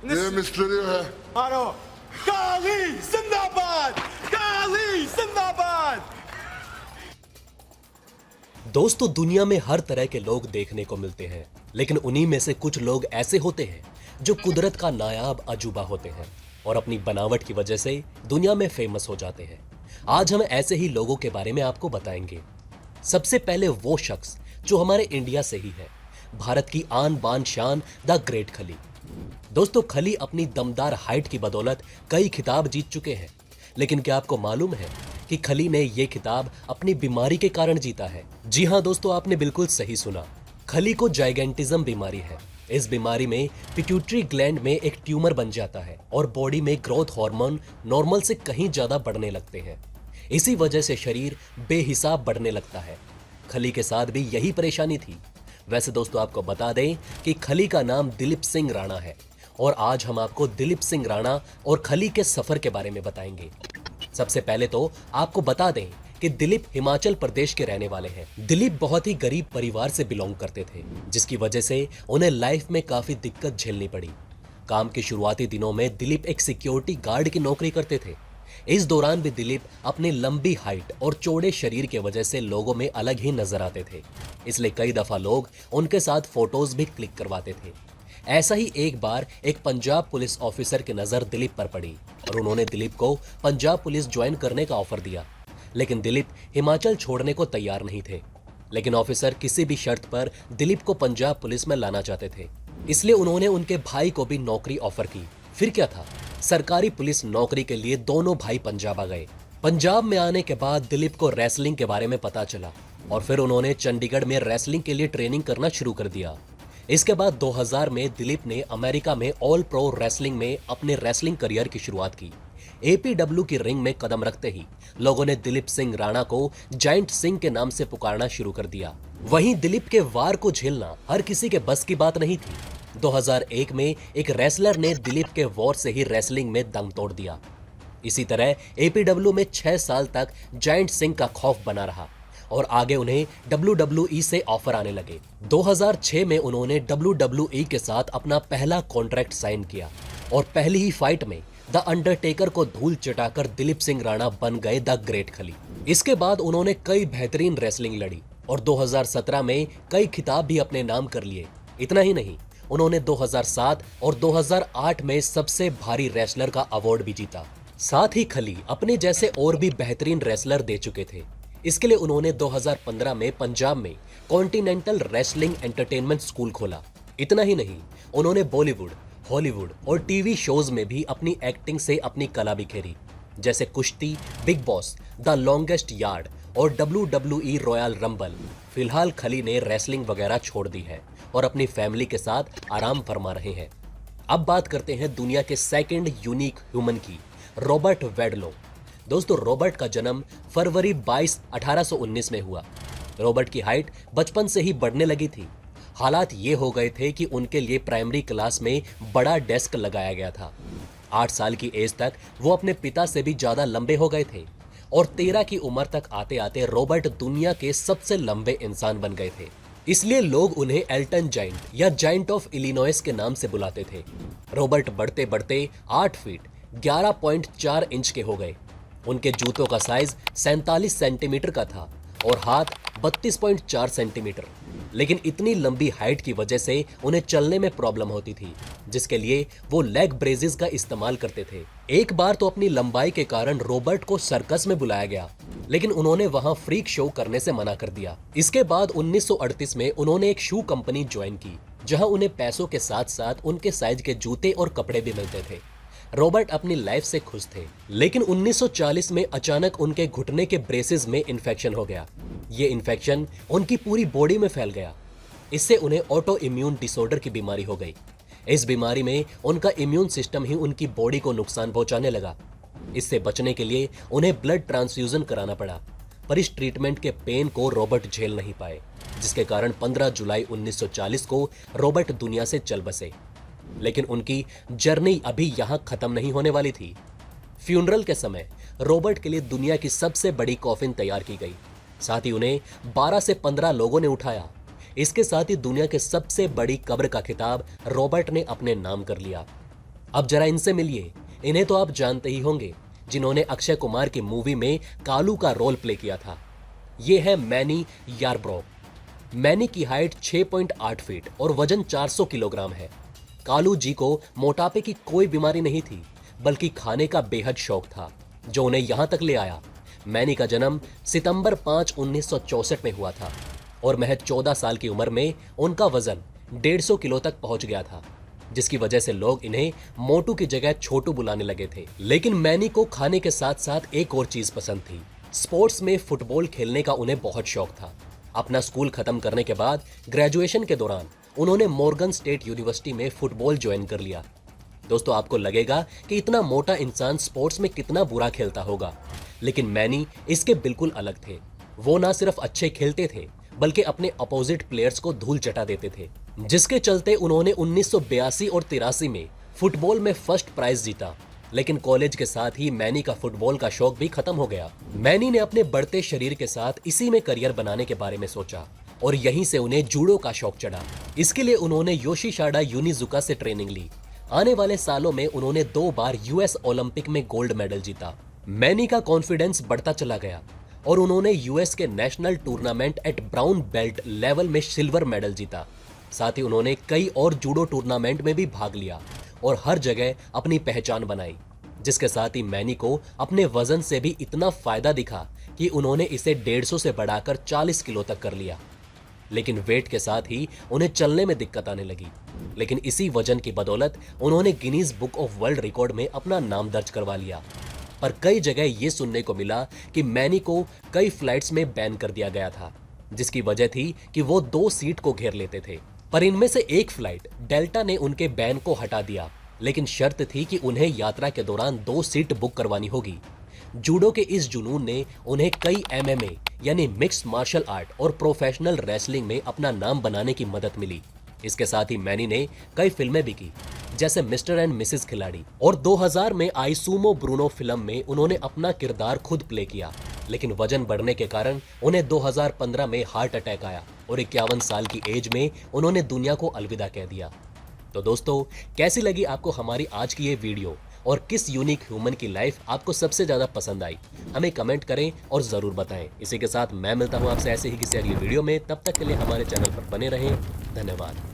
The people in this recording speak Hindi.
ये मिस्ट्री है। मारो। काली जिंदाबाद, काली जिंदाबाद। दोस्तों, दुनिया में हर तरह के लोग देखने को मिलते हैं, लेकिन उन्हीं में से कुछ लोग ऐसे होते हैं जो कुदरत का नायाब अजूबा होते हैं और अपनी बनावट की वजह से दुनिया में फेमस हो जाते हैं। आज हम ऐसे ही लोगों के बारे में आपको बताएंगे। सबसे पहले वो शख्स जो हमारे इंडिया से ही है, भारत की आन बान शान द ग्रेट खली। दोस्तों, खली अपनी दमदार हाइट की बदौलत कई खिताब जीत चुके हैं, लेकिन क्या आपको मालूम है कि खली ने ये खिताब अपनी बीमारी के कारण जीता है? जी हाँ दोस्तों, आपने बिल्कुल सही सुना। खली को जाइगेंटिज्म बीमारी है। इस बीमारी में पिट्यूटरी ग्लैंड में एक ट्यूमर बन जाता है और बॉडी में ग्रोथ हार्मोन नॉर्मल से कहीं ज्यादा बढ़ने लगते हैं। इसी वजह से शरीर बेहिसाब बढ़ने लगता है। खली के साथ भी यही परेशानी थी। वैसे दोस्तों, आपको बता दें कि खली का नाम दिलीप सिंह राणा है और आज हम आपको दिलीप सिंह राणा और खली के सफर के बारे में बताएंगे। सबसे पहले तो आपको बता दें कि दिलीप हिमाचल प्रदेश के रहने वाले हैं। दिलीप बहुत ही गरीब परिवार से बिलोंग करते थे, जिसकी वजह से उन्हें लाइफ में काफी दिक्कत झेलनी पड़ी। काम के शुरुआती दिनों में दिलीप एक सिक्योरिटी गार्ड की नौकरी करते थे। इस दौरान भी दिलीप अपनी लंबी हाइट और चौड़े शरीर की वजह से लोगों में अलग ही नजर आते थे, इसलिए कई दफा लोग उनके साथ फोटोज भी क्लिक करवाते थे। ऐसा ही एक बार एक पंजाब पुलिस ऑफिसर की नजर दिलीप पर पड़ी और उन्होंने दिलीप को पंजाब पुलिस ज्वाइन करने का ऑफर दिया, लेकिन दिलीप हिमाचल छोड़ने को तैयार नहीं थे। लेकिन ऑफिसर किसी भी शर्त पर दिलीप को पंजाब पुलिस में लाना चाहते थे, इसलिए उन्होंने उनके भाई को भी नौकरी ऑफर की। फिर क्या था, सरकारी पुलिस नौकरी के लिए दोनों भाई पंजाब आ गए। पंजाब में आने के बाद दिलीप को रेसलिंग के बारे में पता चला और फिर उन्होंने चंडीगढ़ में रेसलिंग के लिए ट्रेनिंग करना शुरू कर दिया। इसके बाद 2000 में दिलीप ने अमेरिका में ऑल प्रो रेसलिंग में अपने रेसलिंग करियर की शुरुआत की। एपीडब्ल्यू की रिंग में कदम रखते ही लोगों ने दिलीप सिंह राणा को जायंट सिंह के नाम से पुकारना शुरू कर दिया। वहीं दिलीप के वार को झेलना हर किसी के बस की बात नहीं थी। 2001 में एक रेसलर ने दिलीप के वॉर से ही रेसलिंग में दम तोड़ दिया। इसी तरह एपीडब्ल्यू में 6 साल तक जायंट सिंह का खौफ बना रहा और आगे उन्हें WWE से ऑफर आने लगे। 2006 में उन्होंने WWE के साथ अपना पहला कॉन्ट्रैक्ट साइन किया और पहली ही फाइट में द अंडरटेकर को धूल चटाकर दिलीप सिंह राणा बन गए द ग्रेट खली। इसके बाद उन्होंने कई बेहतरीन रेसलिंग लड़ी और 2017 में कई खिताब भी अपने नाम कर लिए। इतना ही नहीं, उन्होंने 2007 और 2008 में सबसे भारी रेसलर का अवार्ड भी जीता। साथ ही खली अपने जैसे और भी बेहतरीन रेसलर दे चुके थे। इसके लिए उन्होंने 2015 में पंजाब में कॉन्टिनेंटल रेसलिंग एंटरटेनमेंट स्कूल खोला। इतना ही नहीं, उन्होंने बॉलीवुड, हॉलीवुड और टीवी शोज में भी अपनी एक्टिंग से अपनी कला बिखेरी, जैसे कुश्ती, big boss, the longest yard और WWE रॉयल रंबल। फिलहाल खली ने रेसलिंग वगैरह छोड़ दी है और अपनी फैमिली के साथ आराम फरमा रहे हैं। अब बात करते हैं दुनिया के सेकंड यूनिक ह्यूमन की, रॉबर्ट वेडलो। दोस्तों, रॉबर्ट का जन्म फरवरी 22, 1819 में हुआ। रॉबर्ट की हाइट बचपन से ही बढ़ने लगी थी। हालात ये हो गए थे कि उनके लिए प्राइमरी क्लास में बड़ा डेस्क लगाया गया था। 8 साल की एज तक वो अपने पिता से भी ज्यादा लंबे हो गए थे और 13 की उम्र तक आते आते रॉबर्ट दुनिया के सबसे लंबे इंसान बन गए थे। इसलिए लोग उन्हें एल्टन जाइंट या जाइंट ऑफ इलिनॉइस के नाम से बुलाते थे। रॉबर्ट बढ़ते बढ़ते 8 फीट 11.4 इंच के हो गए। उनके जूतों का साइज 47 सेंटीमीटर का था और हाथ 32.4 सेंटीमीटर। लेकिन इतनी लंबी हाइट की वजह से उन्हें चलने में प्रॉब्लम होती थी, जिसके लिए वो लेग ब्रेसेस का इस्तेमाल करते थे। एक बार तो अपनी लंबाई के कारण रॉबर्ट को सर्कस में बुलाया गया, लेकिन उन्होंने वहां फ्रीक शो करने से मना कर दिया। इसके बाद 1938 में उन्होंने एक शू कंपनी ज्वाइन की, जहां उन्हें पैसों के साथ साथ उनके साइज के जूते और कपड़े भी मिलते थे। रॉबर्ट अपनी लाइफ से खुश थे, लेकिन 1940 में अचानक उनके घुटने के ब्रेसेस में इन्फेक्शन हो गया। ये इन्फेक्शन उनकी पूरी बॉडी में फैल गया। इससे उन्हें ऑटो इम्यून डिसऑर्डर की बीमारी हो गई। इस बीमारी में उनका इम्यून सिस्टम ही उनकी बॉडी को नुकसान पहुंचाने लगा। इससे बचने के लिए उन्हें ब्लड ट्रांसफ्यूजन कराना पड़ा, पर इस ट्रीटमेंट के पेन को रॉबर्ट झेल नहीं पाए, जिसके कारण 15 जुलाई 1940 को रॉबर्ट दुनिया से चल बसे। लेकिन उनकी जर्नी अभी यहां खत्म नहीं होने वाली थी। फ्यूनरल के समय रॉबर्ट के लिए दुनिया की सबसे बड़ी कॉफिन तैयार की गई। साथ ही उन्हें 12 से 15 लोगों ने उठाया। इसके साथ ही दुनिया के सबसे बड़ी कब्र का खिताब रॉबर्ट ने अपने नाम कर लिया। अब जरा इनसे मिलिए। इन्हें तो आप जानते ही होंगे, जिन्होंने अक्षय कुमार की मूवी में कालू का रोल प्ले किया था। ये है मैनी यारब्रोक। मैनी की हाइट 6.8 फीट और वजन 400 किलोग्राम है। कालू जी को मोटापे की कोई बीमारी नहीं थी, बल्कि खाने का बेहद शौक था, जो उन्हें यहां तक ले आया। मैनी का जन्म सितंबर 5, 1964 में हुआ था और महज 14 साल की उम्र में उनका वजन 150 किलो तक पहुंच गया था, जिसकी वजह से लोग इन्हें मोटू की जगह छोटू बुलाने लगे थे। लेकिन मैनी को खाने के साथ साथ एक और चीज पसंद थी। स्पोर्ट्स में फुटबॉल खेलने का उन्हें बहुत शौक था। अपना स्कूल खत्म करने के बाद ग्रेजुएशन के दौरान उन्होंने मॉर्गन स्टेट यूनिवर्सिटी में फुटबॉल ज्वाइन कर लिया। दोस्तों, आपको लगेगा कि इतना मोटा इंसान स्पोर्ट्स में कितना बुरा खेलता होगा, लेकिन मैनी इसके बिल्कुल अलग थे। वो ना सिर्फ अच्छे खेलते थे, बल्कि अपने अपोजिट प्लेयर्स को धूल चटा देते थे, जिसके चलते उन्होंने 1982 और 83 में फुटबॉल में फर्स्ट प्राइज जीता। लेकिन कॉलेज के साथ ही मैनी का फुटबॉल का शौक भी खत्म हो गया। मैनी ने अपने बढ़ते शरीर के साथ इसी में करियर बनाने के बारे में सोचा और यहीं से उन्हें जूडो का शौक चढ़ा। इसके लिए उन्होंने योशीशाडा यूनिजुका से ट्रेनिंग ली। आने वाले सालों में उन्होंने 2 बार यूएस ओलंपिक में गोल्ड मेडल जीता। मैनी का कॉन्फिडेंस बढ़ता चला गया और उन्होंने यूएस के national tournament at brown belt level में सिल्वर मेडल जीता। साथ ही उन्होंने कई और जूडो टूर्नामेंट में भी भाग लिया और हर जगह अपनी पहचान बनाई, जिसके साथ ही मैनी को अपने वजन से भी इतना फायदा दिखा कि उन्होंने इसे 150 से बढ़ाकर 40 किलो तक कर लिया। लेकिन वेट के साथ ही उन्हें चलने में दिक्कत आने लगी। लेकिन इसी वजन की बदौलत उन्होंने Guinness book of world record में अपना नाम दर्ज करवा लिया। पर कई जगह ये सुनने को मिला कि मैनी को कई फ्लाइट्स में बैन कर दिया गया था, जिसकी वजह थी कि वो 2 सीट को घेर लेते थे। पर इनमें से एक फ्लाइट डेल्टा ने उनके बैन को हटा दिया, लेकिन शर्त थी कि उन्हें यात्रा के दौरान 2 सीट बुक करवानी होगी। जूडो के इस जुनून ने उन्हें कई एमएमए यानी मिक्स्ड मार्शल आर्ट और प्रोफेशनल रेसलिंग में अपना नाम बनाने की मदद मिली। इसके साथ ही मैनी ने कई फिल्में भी की, जैसे मिस्टर एंड मिसेस खिलाड़ी, और 2000 में आई सूमो ब्रूनो फिल्म में उन्होंने अपना किरदार खुद प्ले किया। लेकिन वजन बढ़ने के कारण उन्हें 2015 में हार्ट अटैक आया और 51 साल की एज में उन्होंने दुनिया को अलविदा कह दिया। तो दोस्तों, कैसी लगी आपको हमारी आज की ये वीडियो और किस यूनिक ह्यूमन की लाइफ आपको सबसे ज्यादा पसंद आई? हमें कमेंट करें और जरूर बताएं। इसी के साथ मैं मिलता हूं आपसे ऐसे ही किसी अगली वीडियो में। तब तक के लिए हमारे चैनल पर बने रहें। धन्यवाद।